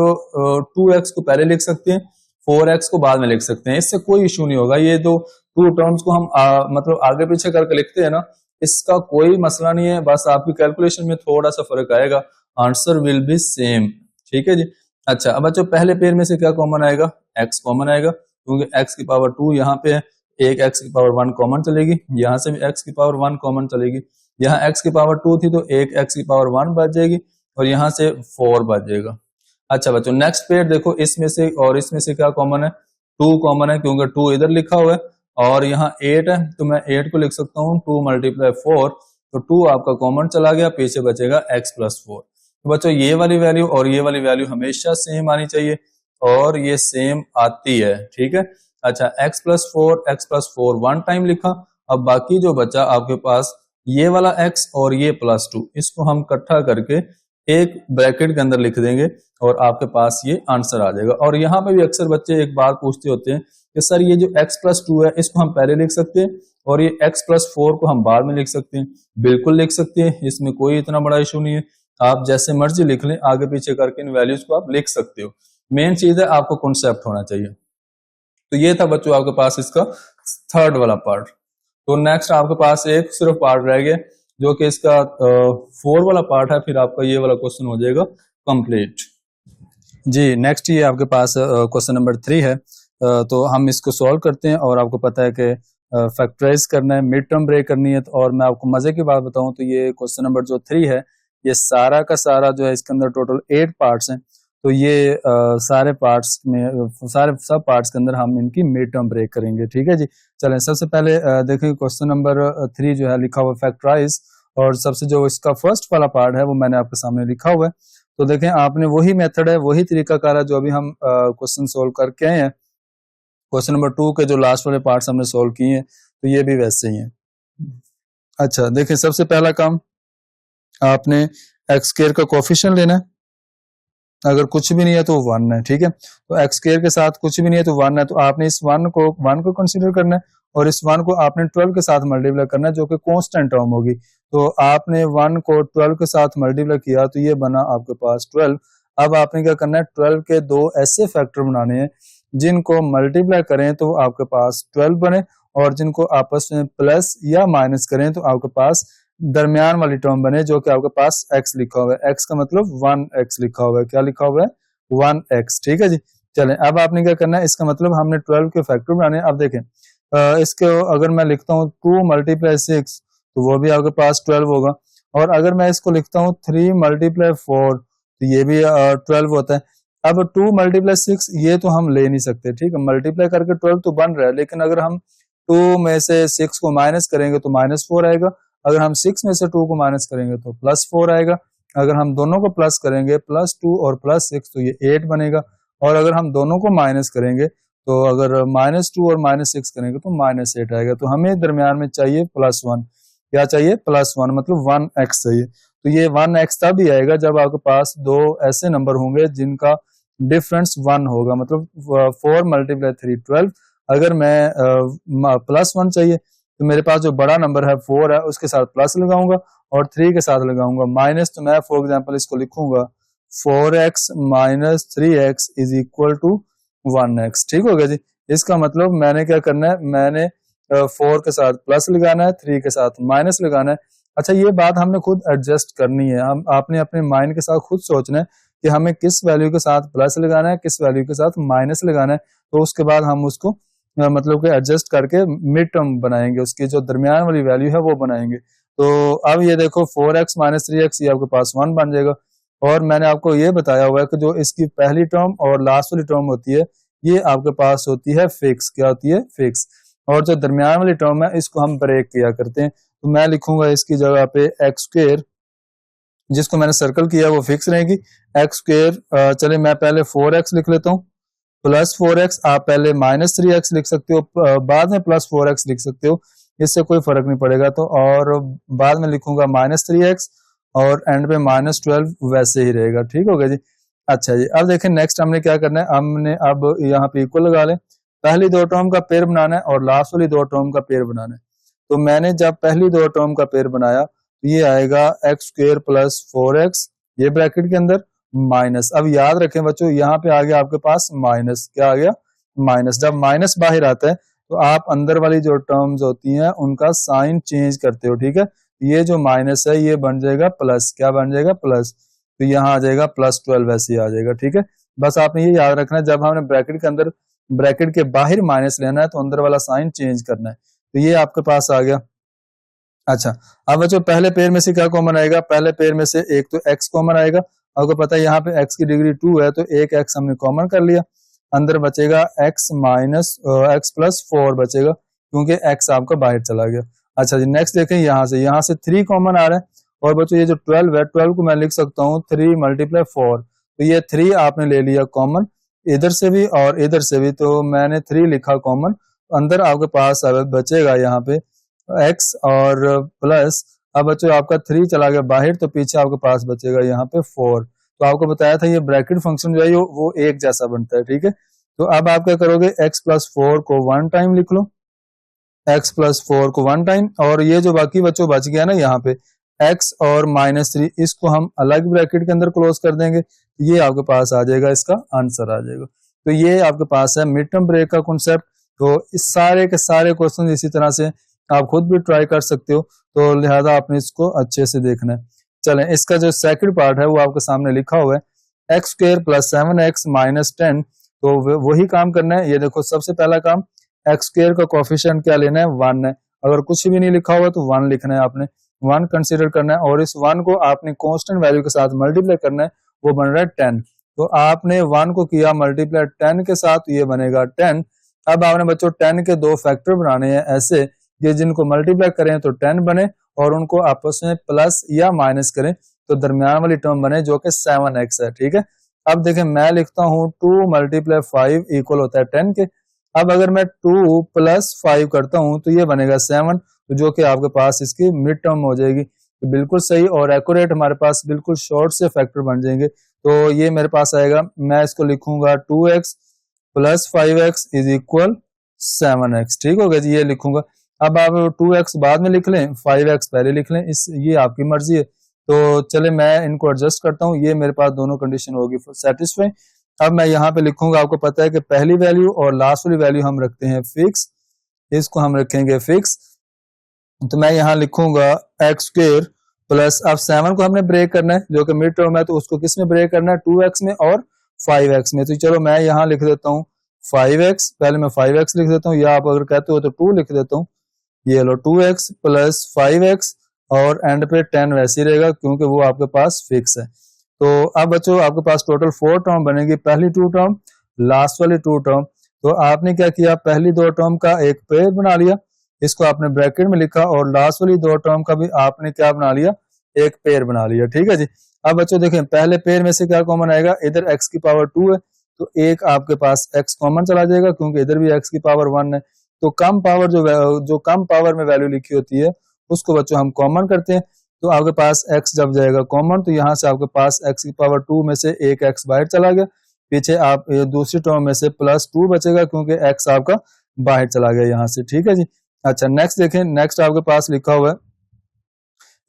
2x को पहले लिख सकते हैं, 4x को बाद में लिख सकते हैं, इससे कोई इशू नहीं होगा। ये दो टू टर्म्स को हम मतलब आगे पीछे करके लिखते हैं ना, इसका कोई मसला नहीं है, बस आपकी कैलकुलेशन में थोड़ा सा फर्क आएगा, आंसर विल बी सेम, ठीक है जी। अच्छा, अब बच्चों पहले पेयर में से क्या कॉमन आएगा, x कॉमन आएगा, क्योंकि x की पावर 2 यहाँ पे है, एक x की पावर 1 कॉमन चलेगी, यहाँ से भी x की पावर 1 कॉमन चलेगी, यहाँ x की पावर 2 थी तो एक x की पावर 1 बच जाएगी, और यहाँ से 4 बच जाएगा। अच्छा बच्चों, नेक्स्ट पेयर देखो, इसमें से और इसमें से क्या कॉमन है, 2 कॉमन है, क्योंकि 2 इधर लिखा हुआ है और यहाँ 8 है, तो मैं 8 को लिख सकता हूँ 2 मल्टीप्लाई 4, तो 2 आपका कॉमन चला गया, पीछे बचेगा x प्लस 4। तो बच्चों ये वाली वैल्यू और ये वाली वैल्यू हमेशा सेम आनी चाहिए, और ये सेम आती है, ठीक है। अच्छा, x प्लस 4 वन टाइम लिखा, अब बाकी जो बचा आपके पास ये वाला x और ये प्लस 2, इसको हम इकट्ठा करके एक ब्रैकेट के अंदर लिख देंगे और आपके पास ये आंसर आ जाएगा। और यहाँ पे भी अक्सर बच्चे एक बात पूछते होते हैं कि सर ये जो x प्लस 2 है इसको हम पहले लिख सकते हैं और ये x प्लस 4 को हम बाद में लिख सकते हैं। बिल्कुल लिख सकते हैं, इसमें कोई इतना बड़ा इशू नहीं है, आप जैसे मर्जी लिख लें, आगे पीछे करके इन वैल्यूज को आप लिख सकते हो। मेन चीज है आपको कॉन्सेप्ट होना चाहिए। तो ये था बच्चों आपके पास इसका थर्ड वाला पार्ट। तो नेक्स्ट आपके पास एक सिर्फ पार्ट रह गया जो कि इसका 4 वाला पार्ट है, फिर आपका ये वाला क्वेश्चन हो जाएगा कंप्लीट। जी, नेक्स्ट ये आपके पास क्वेश्चन नंबर 3 है। तो हम इसको सॉल्व करते हैं, और आपको पता है कि फैक्टराइज करना है, मिड टर्म ब्रेक करनी है। और मैं आपको मजे की बात बताऊं तो ये क्वेश्चन नंबर जो 3 है, ये सारा का सारा जो है, इसके अंदर टोटल 8 पार्ट्स हैं। तो ये सारे पार्ट्स में, सारे सब पार्ट्स के अंदर हम इनकी मिड टर्म ब्रेक करेंगे, ठीक है जी। चलें, सबसे पहले देखें क्वेश्चन नंबर 3 जो है लिखा हुआ फैक्टराइज, और सबसे जो इसका फर्स्ट वाला पार्ट है वो मैंने आपके सामने लिखा हुआ है। तो देखें, आपने वही मेथड है, वही तरीकाकार है जो अभी हम क्वेश्चन सोल्व करके आए हैं। क्वेश्चन नंबर 2 के जो लास्ट वाले पार्ट्स हमने सोल्व किए हैं, तो ये भी वैसे ही हैं। अच्छा देखें, सबसे पहला काम आपने एक्स स्क्वायर का कोफिशिएंट लेना है, अगर कुछ भी नहीं है तो 1 है, ठीक है। तो एक्स स्क्वायर के साथ कुछ भी नहीं है तो 1 है, तो आपने इस 1 को कंसीडर करना है, और इस 1 को आपने 12 के साथ मल्टीप्लाई करना है, जो कि कांस्टेंट टर्म होगी। तो आपने 1 को 12 के साथ मल्टीप्लाई किया तो ये बना आपके पास 12। अब आपने क्या करना है, 12 के दो ऐसे फैक्टर बनाने हैं जिनको मल्टीप्लाई करें तो आपके पास 12 बने, और जिनको आपस में प्लस या माइनस करें तो आपके पास दरमियान वाली टर्म बने, जो कि आपके पास x लिखा हुआ है। x का मतलब 1x लिखा हुआ है, क्या लिखा हुआ है, 1x, ठीक है जी। चलें, अब आपने क्या करना है, इसका मतलब हमने 12 के फैक्टर बनाने। अब देखें, इसके अगर मैं लिखता हूँ 2 मल्टीप्लाई 6 तो वो भी आपके पास 12 होगा, और अगर मैं इसको लिखता हूँ 3 मल्टीप्लाई 4 तो ये भी 12 होता है। अब 2 मल्टीप्लाई 6 ये तो हम ले नहीं सकते, ठीक है, मल्टीप्लाई करके 12 तो बन रहा है, लेकिन अगर हम 2 में से 6 को माइनस करेंगे तो -4 आएगा, अगर हम 6 में से 2 को माइनस करेंगे तो +4 आएगा, अगर हम दोनों को प्लस करेंगे +2 और +6 तो ये 8 बनेगा, और अगर हम दोनों को माइनस करेंगे तो अगर -2 और -6 करेंगे तो -8 आएगा। तो हमें दरमियान में चाहिए +1, क्या चाहिए, +1, मतलब 1x चाहिए। तो ये 1x तब ही आएगा जब आपके पास दो ऐसे नंबर होंगे जिनका डिफरेंस 1 होगा, मतलब 4 मल्टीप्लाई 3 12। अगर मैं +1 चाहिए तो मेरे पास जो बड़ा नंबर है 4 है, उसके साथ प्लस लगाऊंगा और 3 के साथ लगाऊंगा माइनस। तो मैं फॉर एग्जांपल इसको लिखूंगा 4x minus 3x is equal to 1x, ठीक हो गया जी। इसका मतलब मैंने क्या करना है, मैंने 4 के साथ प्लस लगाना है, 3 के साथ माइनस लगाना है। अच्छा, ये बात हमने खुद एडजस्ट करनी है, हम आपने अपने माइंड के साथ खुद सोचना है कि हमें किस वैल्यू के साथ प्लस लगाना है, किस वैल्यू के साथ माइनस लगाना है। तो उसके बाद हम उसको मतलब कि एडजस्ट करके मिड टर्म बनाएंगे, उसकी जो दरमियान वाली वैल्यू है वो बनाएंगे। तो अब ये देखो 4x माइनस 3x ये आपके पास 1 बन जाएगा, और मैंने आपको ये बताया हुआ है कि जो इसकी पहली टर्म और लास्ट वाली टर्म होती है ये आपके पास होती है फिक्स। क्या होती है? फिक्स। और जो दरमियान वाली टर्म है इसको हम ब्रेक किया करते हैं। तो मैं लिखूंगा इसकी जगह पे एक्स स्क्वायर, जिसको मैंने सर्कल किया वो फिक्स रहेगी। एक्स स्क्वायर, चले मैं पहले 4x लिख लेता हूँ प्लस 4x। आप पहले -3x लिख सकते हो, बाद में प्लस 4x लिख सकते हो, इससे कोई फर्क नहीं पड़ेगा। तो और बाद में लिखूंगा -3x और एंड पे -12 वैसे ही रहेगा। ठीक हो गया जी। अच्छा जी, अब देखें नेक्स्ट हमने क्या करना है। हमने अब यहाँ पे इक्वल लगा लें, पहली दो टर्म का पेयर बनाना है और लास्ट वाली दो टर्म का पेयर बनाना है। तो मैंने जब पहली दो टर्म का पेयर बनाया तो ये आएगा एक्स स्क्वायर प्लस 4x, ये ब्रैकेट के अंदर माइनस। अब याद रखें बच्चों, यहाँ पे आ गया आपके पास माइनस। क्या आ गया? माइनस। जब माइनस बाहर आता है तो आप अंदर वाली जो टर्म्स होती हैं उनका साइन चेंज करते हो। ठीक है, ये जो माइनस है ये बन जाएगा प्लस। क्या बन जाएगा? प्लस। तो यहाँ आ जाएगा +12 ऐसे ही आ जाएगा। ठीक है, बस आपने ये याद रखना है, जब हमने ब्रैकेट के अंदर, ब्रैकेट के बाहर माइनस लेना है तो अंदर वाला साइन चेंज करना है। तो ये आपके पास आ गया। अच्छा, अब बच्चों पहले पेयर में से क्या कॉमन आएगा? पहले पेयर में से एक तो x कॉमन आएगा। आपको पता है यहाँ पे x की डिग्री 2 है तो एक x हमने कॉमन कर लिया। अंदर बचेगा x माइनस x प्लस 4 बचेगा, क्योंकि x आपका बाहर चला गया। अच्छा जी, नेक्स्ट देखें, यहाँ से 3 कॉमन आ रहा है। और बच्चों ये जो 12 है, 12 को मैं लिख सकता हूँ 3 × 4। तो ये 3 आपने ले लिया कॉमन, इधर से भी और इधर से भी, तो मैंने 3 लिखा कॉमन। अंदर आपके पास बचेगा यहाँ पे x और प्लस, अब बच्चों आपका 3 चला गया बाहर तो पीछे आपके पास बचेगा यहाँ पे 4। तो आपको बताया था ये ब्रैकेट फंक्शन जो है वो एक जैसा बनता है। ठीक है, तो अब आप क्या करोगे, x प्लस 4 को 1 टाइम लिख लो, x प्लस 4 को 1 टाइम, और ये जो बाकी बच्चों बच गया ना यहाँ पे x और -3, इसको हम अलग ब्रैकेट के अंदर क्लोज कर देंगे। ये आपके पास आ जाएगा, इसका आंसर आ जाएगा। तो ये आपके पास है मिड टर्म ब्रेक का कॉन्सेप्ट। तो इस सारे के सारे क्वेश्चन इसी तरह से आप खुद भी ट्राई कर सकते हो, तो लिहाजा आपने इसको अच्छे से देखना है। चलें, इसका जो सेकंड पार्ट है वो आपके सामने लिखा हुआ है, x square plus 7x minus 10। तो वही काम करना है। ये देखो, सबसे पहला काम, एक्स स्क्वायर का कोफिशिएंट क्या लेना है? 1 है। अगर कुछ भी नहीं लिखा हुआ तो 1 लिखना है, आपने 1 कंसीडर करना है, और इस 1 को आपने कांस्टेंट वैल्यू के साथ मल्टीप्लाई करना है, वो बन रहा है 10। तो आपने 1 को किया मल्टीप्लाई 10 के साथ, ये बनेगा 10। अब आपने बच्चों 10 के दो फैक्टर बनाने हैं ऐसे, ये जिनको मल्टीप्लाई करें तो 10 बने, और उनको आपस में प्लस या माइनस करें तो दरमियान वाली टर्म बने जो कि 7x है। ठीक है, अब देखें मैं लिखता हूं 2 × 5 इक्वल होता है 10 के। अब अगर मैं 2 + 5 करता हूं तो ये बनेगा 7, तो जो कि आपके पास इसकी मिड टर्म हो जाएगी। तो बिल्कुल सही और एक्यूरेट हमारे पास बिल्कुल शॉर्ट से फैक्टर बन जाएंगे। तो ये मेरे पास आएगा, मैं इसको लिखूंगा 2x + 5x = 7x। ठीक हो गया जी, ये लिखूंगा। अब आप 2x बाद में लिख लें, 5x पहले लिख लें, ये आपकी मर्जी है। तो चले मैं इनको एडजस्ट करता हूँ, ये मेरे पास दोनों कंडीशन होगी सेटिस्फाई। अब मैं यहाँ पे लिखूंगा, आपको पता है कि पहली वैल्यू और लास्ट वाली वैल्यू हम रखते हैं फिक्स, इसको हम रखेंगे फिक्स। तो मैं यहाँ लिखूंगा x² प्लस, अब 7 को हमने ब्रेक करना है जो कि मिड टर्म है, तो उसको किस में ब्रेक करना है? 2x में और 5x में। तो चलो मैं यहाँ लिख देता हूँ 5x, पहले मैं 5x लिख देता हूँ, या आप अगर कहते हो तो 2 लिख देता हूँ। ये लो 2x + 5x, और एंड पे 10 वैसे ही रहेगा क्योंकि वो आपके पास फिक्स है। तो अब बच्चों आपके पास टोटल 4 टर्म बनेगी, पहली 2 टर्म, लास्ट वाली 2 टर्म। तो आपने क्या किया, पहली 2 टर्म का एक पेयर बना लिया, इसको आपने ब्रैकेट में लिखा, और लास्ट वाली 2 टर्म का भी आपने क्या बना लिया, एक पेयर बना लिया। ठीक है जी। अब बच्चों देखें, पहले पेयर में से क्या कॉमन आएगा, इधर x की पावर 2 है तो एक आपके पास x कॉमन चला जाएगा, क्योंकि इधर भी x की पावर 1 है। तो कम पावर जो कम पावर में वैल्यू लिखी होती है उसको बच्चों हम कॉमन करते हैं। तो आपके पास x जब जाएगा कॉमन, तो यहाँ से आपके पास x की पावर 2 में से एक x बाहर चला गया, पीछे आप दूसरी टर्म में से +2 बचेगा क्योंकि x आपका बाहर चला गया यहाँ से। ठीक है जी। अच्छा, नेक्स्ट देखें, नेक्स्ट आपके पास लिखा हुआ है,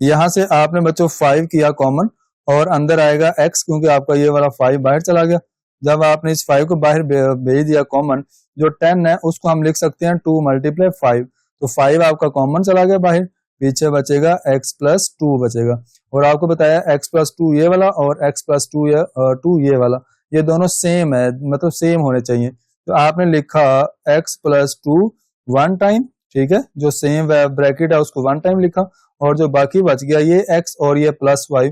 यहाँ से आपने बच्चों 5 किया कॉमन, और अंदर आएगा x क्योंकि आपका ये वाला 5 बाहर चला गया। जब आपने इस 5 को बाहर भेज दिया कॉमन, जो 10 है उसको हम लिख सकते हैं 2 × 5। तो 5 आपका कॉमन चला गया बाहर, पीछे बचेगा x + 2 बचेगा। और आपको बताया x + 2 ये वाला और x + 2 ये वाला, ये दोनों सेम है, मतलब सेम होने चाहिए। तो आपने लिखा x + 2 1 टाइम, ठीक है, जो सेम ब्रैकेट है उसको 1 टाइम लिखा, और जो बाकी बच गया ये x और ये +5,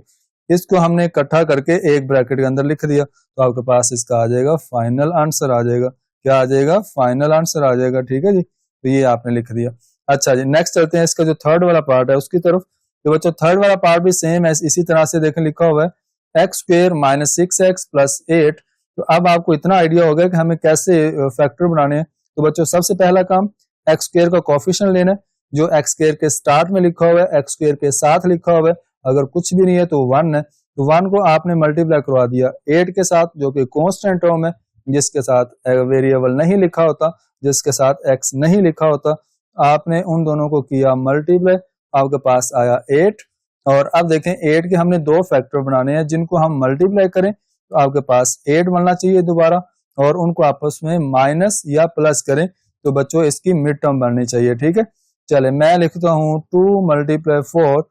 इसको हमने इकट्ठा करके एक ब्रैकेट के अंदर लिख दिया। तो आपके पास इसका आ जाएगा फाइनल आंसर आ जाएगा। क्या आ जाएगा, फाइनल आंसर आ जाएगा। ठीक है जी, तो ये आपने लिख दिया। अच्छा जी, नेक्स्ट चलते हैं इसका जो थर्ड वाला पार्ट है उसकी तरफ। तो बच्चों थर्ड वाला पार्ट भी सेम है, इसी तरह से देखें लिखा हुआ है x square minus 6x plus 8। तो अब आपको इतना आइडिया हो गया कि हमें कैसे फैक्टर बनाने हैं। तो बच्चों सबसे पहला काम एक्स स्क्वेयर का कोफिशिएंट लेना है, जो एक्स स्क्वेयर के स्टार्ट में लिखा हुआ है, एक्स स्क्वेयर के साथ लिखा हुआ है, अगर कुछ भी नहीं है तो 1 है, तो 1 को आपने मल्टीप्लाई करवा दिया 8 के साथ, जो कि कांस्टेंट टर्म है, जिसके साथ वेरिएबल नहीं लिखा होता, जिसके साथ एक्स नहीं लिखा होता। आपने उन दोनों को किया मल्टीप्लाई, आपके पास आया 8। और अब देखें 8 के हमने दो फैक्टर बनाने हैं, जिनको हम मल्टीप्लाई करें तो आपके पास 8 बनना चाहिए दोबारा, और उनको आपस में माइनस या प्लस करें तो बच्चों इसकी मिड टर्म बननी चाहिए। ठीक है, चले मैं लिखता हूं 2 मल्टीप्लाई 4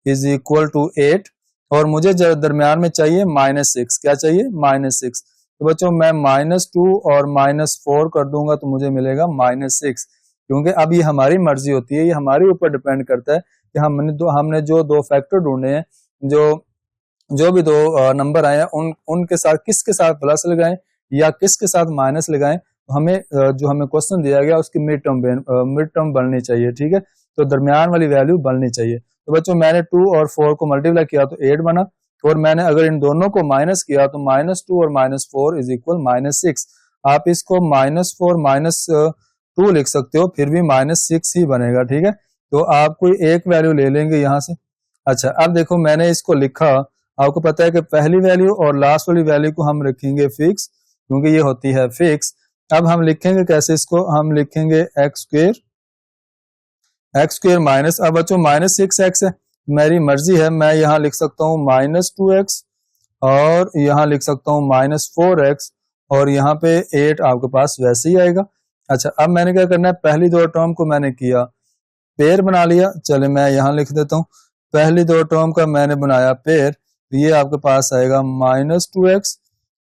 इज इक्वल टू 8, और मुझे दरमियान में चाहिए -6। क्या चाहिए, -6। तो बच्चों मैं -2 और -4 कर दूंगा तो मुझे मिलेगा -6, क्योंकि अब ये हमारी मर्जी होती है, ये हमारे ऊपर डिपेंड करता है कि हमने जो दो फैक्टर ढूंढे हैं, जो भी दो नंबर आए हैं उनके साथ किसके साथ प्लस लगाएं या किसके साथ माइनस लगाएं। तो हमें जो हमें क्वेश्चन दिया गया उसकी मिड टर्म बननी चाहिए। ठीक है, तो दरमियान वाली वैल्यू बननी चाहिए। तो बच्चों मैंने 2 और 4 को मल्टीप्लाई किया तो 8 बना, और मैंने अगर इन दोनों को माइनस किया तो -2 और -4 इज इक्वल -6। आप इसको -4 -2 लिख सकते हो, फिर भी -6 ही बनेगा। ठीक है, तो आप कोई एक वैल्यू ले लेंगे यहां से। अच्छा, अब देखो मैंने इसको लिखा, आपको पता है कि पहली वैल्यू और लास्ट वाली वैल्यू को हम रखेंगे फिक्स, क्योंकि ये होती है फिक्स। अब हम लिखेंगे कैसे इसको, हम लिखेंगे एक्स स्क्वेयर माइनस, अब बच्चों -6x है, मेरी मर्जी है, मैं यहाँ लिख सकता हूँ -2x, और यहाँ लिख सकता हूँ -4x, और यहाँ पे 8 आपके पास वैसे ही आएगा। अच्छा, अब मैंने क्या करना है, पहली दो टर्म को मैंने किया पेयर बना लिया। चले मैं यहाँ लिख देता हूँ, पहली दो टर्म का मैंने बनाया पेयर, तो ये आपके पास आएगा -2x,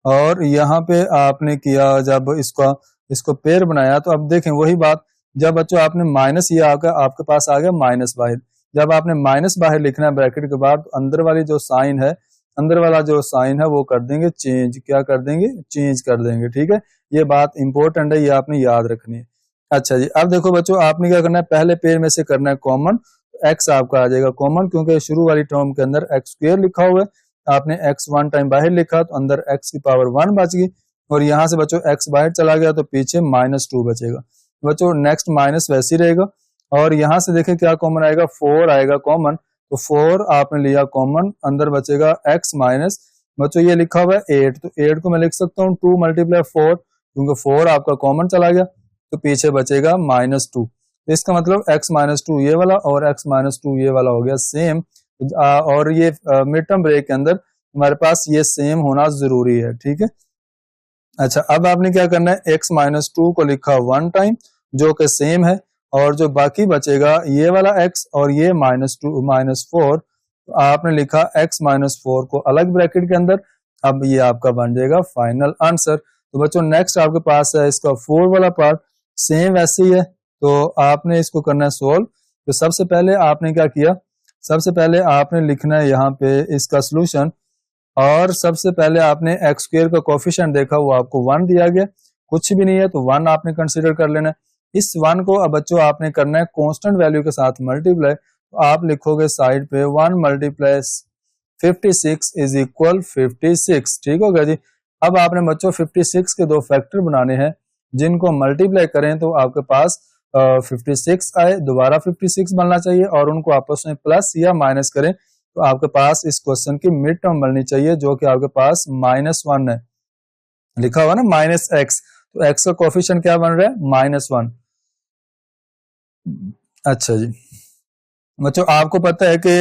और यहाँ पे आपने किया जब इसको पेयर बनाया, तो अब देखें वही बात, जब बच्चों आपने माइनस, ये आपके पास आ गया माइनस बाहर, जब आपने माइनस बाहर लिखना है ब्रैकेट के बाद, तो अंदर वाली जो साइन है, अंदर वाला जो साइन है वो कर देंगे चेंज, क्या कर देंगे, चेंज कर देंगे। ठीक है, ये बात इंपॉर्टेंट है, ये आपने याद रखनी है। अच्छा जी, अब देखो बच्चों आपने क्या करना है, पहले पेयर में से करना है कॉमन, एक्स आपका आ जाएगा कॉमन, क्योंकि शुरू वाली टर्म के अंदर एक्स स्क्वेयर लिखा हुआ है, आपने एक्स 1 टाइम बाहर लिखा तो अंदर एक्स की पावर 1 बच गई, और यहाँ से बच्चों एक्स बाहर चला गया तो पीछे -2 बचेगा। बच्चों नेक्स्ट माइनस वैसे ही रहेगा, और यहाँ से देखें क्या कॉमन आएगा, 4 आएगा कॉमन, तो 4 आपने लिया कॉमन, अंदर बचेगा एक्स माइनस, बच्चों ये लिखा हुआ है 8, तो 8 को मैं लिख सकता हूँ 2 मल्टीप्लाई 4, क्योंकि 4 आपका कॉमन चला गया, तो पीछे बचेगा -2। इसका मतलब x -2 ये वाला और x -2 ये वाला हो गया सेम, और ये मिड टर्म ब्रेक के अंदर हमारे पास ये सेम होना जरूरी है। ठीक है, अच्छा अब आपने क्या करना है, x -2 को लिखा 1 टाइम, जो कि सेम है, और जो बाकी बचेगा ये वाला x और ये -4, तो आपने लिखा x -4 को अलग ब्रैकेट के अंदर। अब ये आपका बन जाएगा फाइनल आंसर। तो बच्चों नेक्स्ट आपके पास है इसका 4 वाला पार्ट, सेम वैसे ही है, तो आपने इसको करना है सोल्व। तो सबसे पहले आपने क्या किया, सबसे पहले आपने लिखना है यहाँ पे इसका सोल्यूशन, और सबसे पहले आपने एक्स स्क्वायर का कोफिशिएंट देखा, वो आपको 1 दिया गया, कुछ भी नहीं है तो 1 आपने कंसीडर कर लेना है। इस 1 को अब बच्चों आपने करना है कांस्टेंट वैल्यू के साथ मल्टीप्लाई, तो आप लिखोगे साइड पे 1 मल्टीप्लाई 56 इज इक्वल 56। ठीक हो गया जी। अब आपने बच्चों 56 के दो फैक्टर बनाने हैं, जिनको मल्टीप्लाई करें तो आपके पास 56 आए, दोबारा 56 बनना चाहिए, और उनको आपस में प्लस या माइनस करें तो आपके पास इस क्वेश्चन की मिड टर्म बननी चाहिए, जो कि आपके पास -1 है, लिखा हुआ ना -x, तो x का कोफिशिएंट क्या बन रहा है, -1। अच्छा जी, बच्चों आपको पता है कि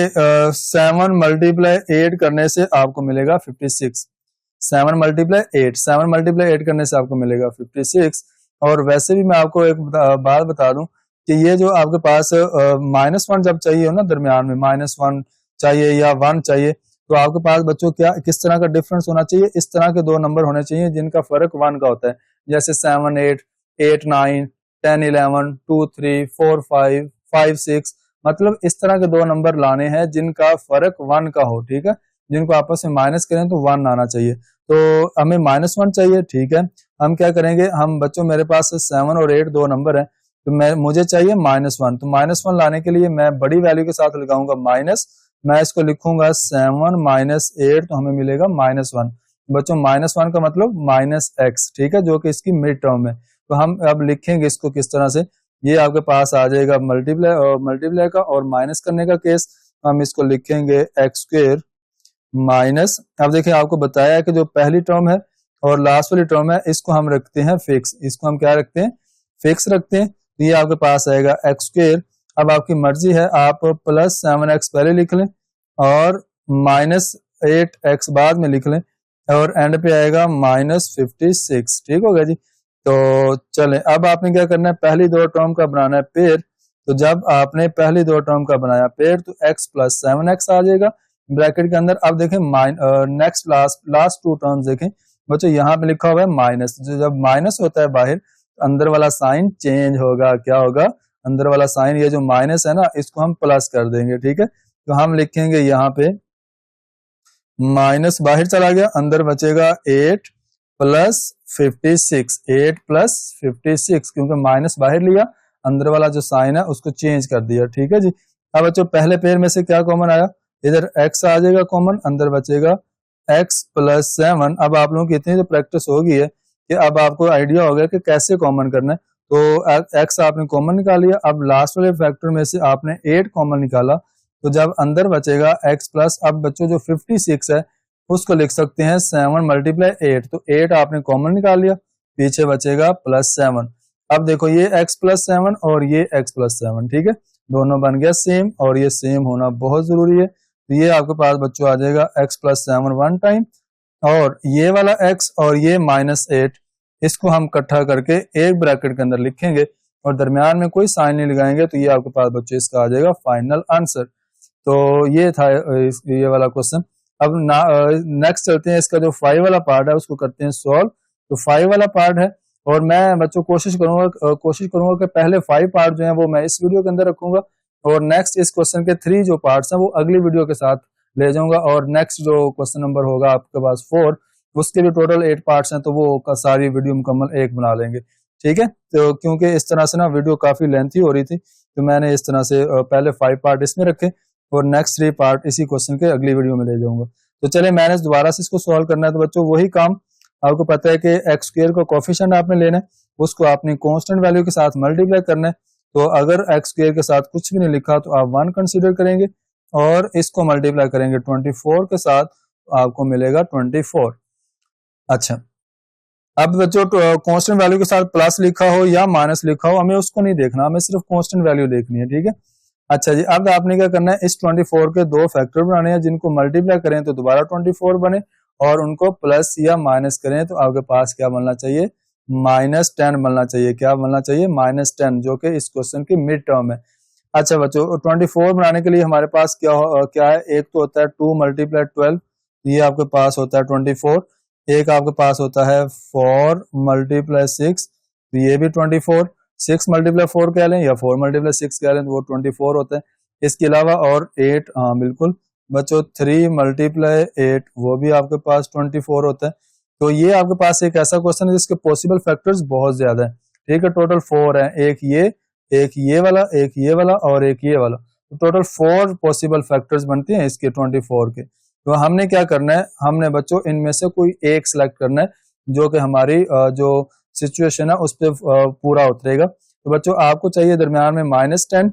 7 मल्टीप्लाई 8 करने से आपको मिलेगा 56, 7 मल्टीप्लाई 8 करने से आपको मिलेगा 56। और वैसे भी मैं आपको एक बात बता दूं कि ये जो आपके पास -1 जब चाहिए हो ना, दरमियान में -1 चाहिए या 1 चाहिए, तो आपके पास बच्चों क्या किस तरह का डिफरेंस होना चाहिए, इस तरह के दो नंबर होने चाहिए जिनका फर्क 1 का होता है, जैसे 7 8, 8 9, 10 11, 2 3, 4 5, 5 6, मतलब इस तरह के दो नंबर लाने हैं जिनका फर्क 1 का हो। ठीक है, जिनको आपस में माइनस करें तो 1 आना चाहिए। तो हमें -1 चाहिए, ठीक है। हम क्या करेंगे, हम बच्चों मेरे पास 7 और 8 दो नंबर है, तो मुझे चाहिए -1। तो -1 लाने के लिए मैं बड़ी वैल्यू के साथ लगाऊंगा माइनस, मैं इसको लिखूंगा 7 - 8, तो हमें मिलेगा -1। बच्चों -1 का मतलब -x, ठीक है, जो कि इसकी मिड टर्म है। तो हम अब लिखेंगे इसको किस तरह से, ये आपके पास आ जाएगा मल्टीप्लाई का, और माइनस करने का केस हम इसको लिखेंगे x² माइनस, अब देखिए आपको बताया है कि जो पहली टर्म है और लास्ट वाली टर्म है इसको हम रखते हैं फिक्स, इसको हम क्या रखते हैं, फिक्स रखते हैं। तो ये आपके पास आएगा x²। अब आपकी मर्जी है, आप +7x पहले लिख लें और -8x बाद में लिख लें, और एंड पे आएगा -56, ठीक हो गया जी। तो चलें, अब आपने क्या करना है, पहली दो टर्म का बनाना है पेयर। तो जब आपने पहली दो टर्म का बनाया पेयर तो x + 7x आ जाएगा ब्रैकेट के अंदर। अब देखें नेक्स्ट लास्ट टू टर्म्स देखें बच्चों, यहाँ पे लिखा हुआ है माइनस, जब माइनस होता है बाहर अंदर वाला साइन चेंज होगा, क्या होगा, अंदर वाला साइन, ये जो माइनस है ना इसको हम प्लस कर देंगे, ठीक है। तो हम लिखेंगे यहाँ पे माइनस बाहर चला गया, अंदर बचेगा 8 + 56, 8 + 56, क्योंकि माइनस बाहर लिया, अंदर वाला जो साइन है उसको चेंज कर दिया, ठीक है जी। अब बच्चों पहले पेयर में से क्या कॉमन आया, इधर x आ जाएगा कॉमन, अंदर बचेगा x + 7। अब आप लोगों की इतनी तो प्रैक्टिस हो गई है कि अब आपको आइडिया हो गया कि कैसे कॉमन करना है। तो x आपने कॉमन निकाल लिया, अब लास्ट वाले फैक्टर में से आपने 8 कॉमन निकाला, तो जब अंदर बचेगा x प्लस, अब बच्चों जो 56 है उसको लिख सकते हैं 7 × 8, तो 8 आपने कॉमन निकाल लिया, पीछे बचेगा +7। अब देखो ये x + 7 और ये x + 7, ठीक है, दोनों बन गया सेम, और ये सेम होना बहुत जरूरी है। तो ये आपके पास बच्चों आ जाएगा x + 7 1 टाइम, और ये वाला x और ये -8 इसको हम इकट्ठा करके एक ब्रैकेट के अंदर लिखेंगे और दरमियान में कोई साइन नहीं लगाएंगे, तो ये आपके पास बच्चों इसका आ जाएगा फाइनल आंसर। तो ये था ये वाला क्वेश्चन। अब नेक्स्ट चलते हैं, इसका जो 5 वाला पार्ट है उसको करते हैं सॉल्व। तो 5 वाला पार्ट है, और मैं बच्चों कोशिश करूंगा कि पहले 5 पार्ट जो है वो मैं इस वीडियो के अंदर रखूंगा, और नेक्स्ट इस क्वेश्चन के 3 जो पार्ट्स हैं वो अगली वीडियो के साथ ले जाऊंगा, और नेक्स्ट जो क्वेश्चन नंबर होगा आपके पास 4, उसके भी टोटल 8 पार्ट्स हैं, तो वो का सारी वीडियो मुकम्मल एक बना लेंगे, ठीक है। तो क्योंकि इस तरह से ना वीडियो काफी लेंथी हो रही थी, तो मैंने इस तरह से पहले 5 पार्ट इसमें रखे और नेक्स्ट 3 पार्ट इसी क्वेश्चन के अगली वीडियो में ले जाऊंगा। तो चले, मैंने दोबारा से इसको सॉल्व करना है। तो बच्चों वही काम, आपको पता है कि x² का कोफिशिएंट आपने लेना है, उसको आपने कांस्टेंट वैल्यू के साथ मल्टीप्लाई करना है। तो अगर x² के साथ कुछ भी नहीं लिखा तो आप 1 कंसीडर करेंगे, और इसको मल्टीप्लाई करेंगे 24 के साथ, तो आपको मिलेगा 24। अच्छा, अब बच्चों कांस्टेंट वैल्यू के साथ प्लस लिखा हो या माइनस लिखा हो, हमें उसको नहीं देखना, हमें सिर्फ कांस्टेंट वैल्यू देखनी है, ठीक है। अच्छा जी, अब आपने क्या करना है, इस 24 के 2 फैक्टर बनाने हैं, जिनको मल्टीप्लाई करें तो दोबारा 24 बने, और उनको प्लस या माइनस करें तो आपके पास क्या बनना चाहिए, -10 बनना चाहिए। क्या बनना चाहिए, -10, जो कि इस क्वेश्चन की मिड टर्म है। अच्छा बच्चों, 24 बनाने के लिए हमारे पास क्या है, एक तो होता है 2 × 12, ये आपके पास होता है 24। एक आपके पास होता है 4 × 6, तो ये भी 24। 6 × 4 कह लें या 4 × 6 कह लें, तो वो 24 होता है। इसके अलावा और 8, हाँ बिल्कुल बच्चों, 3 × 8, वो भी आपके पास 24 होता है। तो ये आपके पास एक ऐसा क्वेश्चन है जिसके पॉसिबल फैक्टर्स बहुत ज्यादा है, ठीक है। टोटल 4 है, एक ये वाला, एक ये वाला और एक ये वाला, तो टोटल 4 पॉसिबल फैक्टर्स बनते हैं इसके 24 के। तो हमने क्या करना है, हमने बच्चों इनमें से कोई एक सिलेक्ट करना है जो कि हमारी जो सिचुएशन है उस पर पूरा उतरेगा। तो बच्चों आपको चाहिए दरमियान में -10,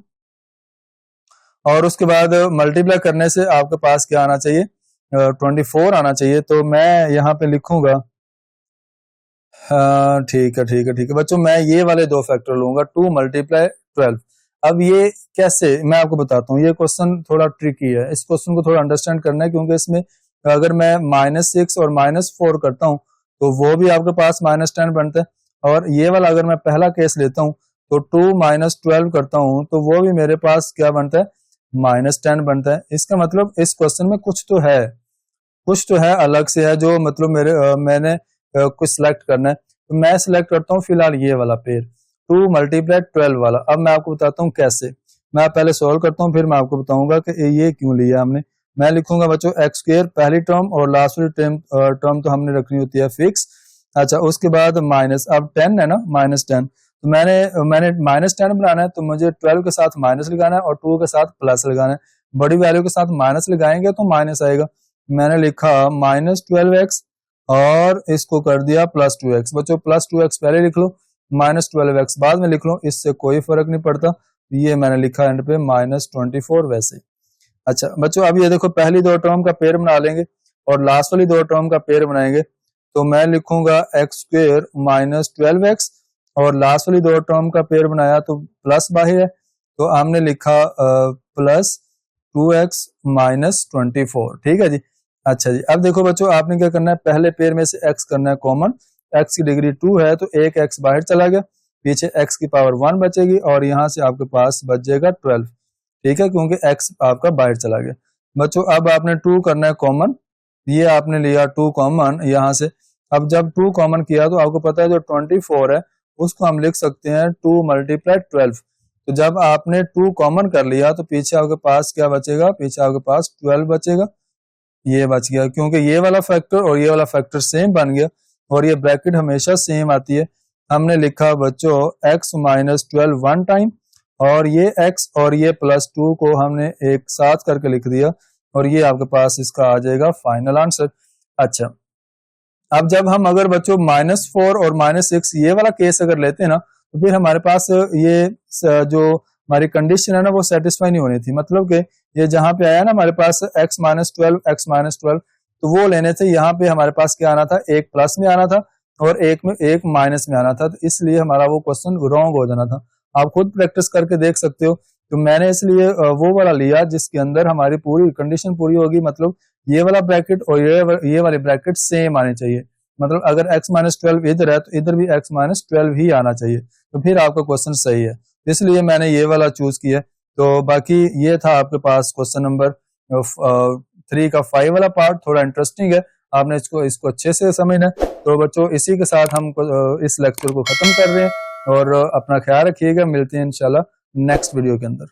और उसके बाद मल्टीप्लाई करने से आपके पास क्या आना चाहिए, 24 आना चाहिए। तो मैं यहाँ पे लिखूंगा, ठीक है बच्चों, मैं ये वाले 2 फैक्टर लूंगा, 2 × 12। अब ये कैसे, मैं आपको बताता हूँ, ये क्वेश्चन थोड़ा ट्रिकी है, इस क्वेश्चन को थोड़ा अंडरस्टैंड करना है, क्योंकि इसमें अगर मैं -6 और -4 करता हूँ तो वो भी आपके पास -10 बनता है, और ये वाला अगर मैं पहला केस लेता हूँ तो 2 - 12 करता हूँ तो वो भी मेरे पास क्या बनता है, -10 बनता है। इसका मतलब इस क्वेश्चन में कुछ तो है अलग से है, जो मतलब मैंने कुछ सिलेक्ट करना है। तो मैं सिलेक्ट करता हूँ फिलहाल ये वाला पेयर, 2 × 12 वाला। अब मैं आपको बताता हूँ कैसे, मैं पहले सॉल्व करता हूँ, फिर मैं आपको बताऊंगा कि ये क्यों लिया हमने। मैं लिखूंगा बच्चों एक्स स्क्वायर पहली टर्म और लास्ट वाली टर्म तो हमने रखनी होती है फिक्स। अच्छा, उसके बाद माइनस, अब 10 है ना, -10, तो मैंने -10 बनाना है, तो मुझे 12 के साथ माइनस लगाना है और 2 के साथ प्लस लगाना है। बड़ी वैल्यू के साथ माइनस लगाएंगे तो माइनस आएगा। मैंने लिखा -12x और इसको कर दिया +2x। बच्चों +2x पहले लिख लो, -12x बाद में लिख लो, इससे कोई फर्क नहीं पड़ता। ये मैंने लिखा एंड पे -24 वैसे। अच्छा बच्चों, अब ये देखो पहली दो टर्म का पेयर बना लेंगे और लास्ट वाली दो टर्म का पेयर बनाएंगे। तो मैं लिखूंगा एक्स स्क्वायर -12x और लास्ट वाली दो टर्म का पेयर बनाया तो प्लस बाहर है, तो हमने लिखा +2x -24। ठीक है जी। अच्छा जी, अब देखो बच्चों आपने क्या करना है, पहले पेयर में से x करना है कॉमन। x की डिग्री 2 है तो एक x बाहर चला गया, पीछे x की पावर 1 बचेगी और यहां से आपके पास बच जाएगा 12। ठीक है, क्योंकि x आपका बाहर चला गया। बच्चों अब आपने 2 करना है कॉमन, ये आपने लिया 2 कॉमन यहां से। अब जब 2 कॉमन किया तो आपको पता है जो 24 है उसको हम लिख सकते हैं 2 × 12। तो जब आपने 2 कॉमन कर लिया तो पीछे आपके पास क्या बचेगा, पीछे आपके पास 12 बचेगा। ये बच गया क्योंकि ये वाला फैक्टर और ये वाला फैक्टर सेम बन गया और ये ब्रैकेट हमेशा सेम आती है। हमने लिखा बच्चों x -12 वन टाइम और ये x और ये +2 को हमने एक साथ करके लिख दिया और ये आपके पास इसका आ जाएगा फाइनल आंसर। अच्छा, अब जब हम अगर बच्चों -4 और -6 ये वाला केस अगर लेते हैं ना, तो फिर हमारे पास ये जो हमारी कंडीशन है ना वो सेटिस्फाई नहीं होनी थी। मतलब कि ये जहां पे आया ना हमारे पास x -12 तो वो लेने से यहाँ पे हमारे पास क्या आना था, एक प्लस में आना था और एक माइनस में आना था, तो इसलिए हमारा वो क्वेश्चन रॉन्ग हो जाना था। आप खुद प्रैक्टिस करके देख सकते हो। तो मैंने इसलिए वो वाला लिया जिसके अंदर हमारी पूरी कंडीशन पूरी होगी, मतलब ये वाला ब्रैकेट और ये वाले ब्रैकेट सेम आने चाहिए। मतलब अगर x -12 इधर है तो इधर भी x -12 ही आना चाहिए, तो फिर आपका क्वेश्चन सही है। इसलिए मैंने ये वाला चूज किया। तो बाकी ये था आपके पास क्वेश्चन नंबर 3 का 5 वाला पार्ट, थोड़ा इंटरेस्टिंग है, आपने इसको अच्छे से समझना है। तो बच्चों इसी के साथ हम इस लेक्चर को खत्म कर रहे हैं और अपना ख्याल रखिएगा। मिलते हैं इंशाल्लाह नेक्स्ट वीडियो के अंदर।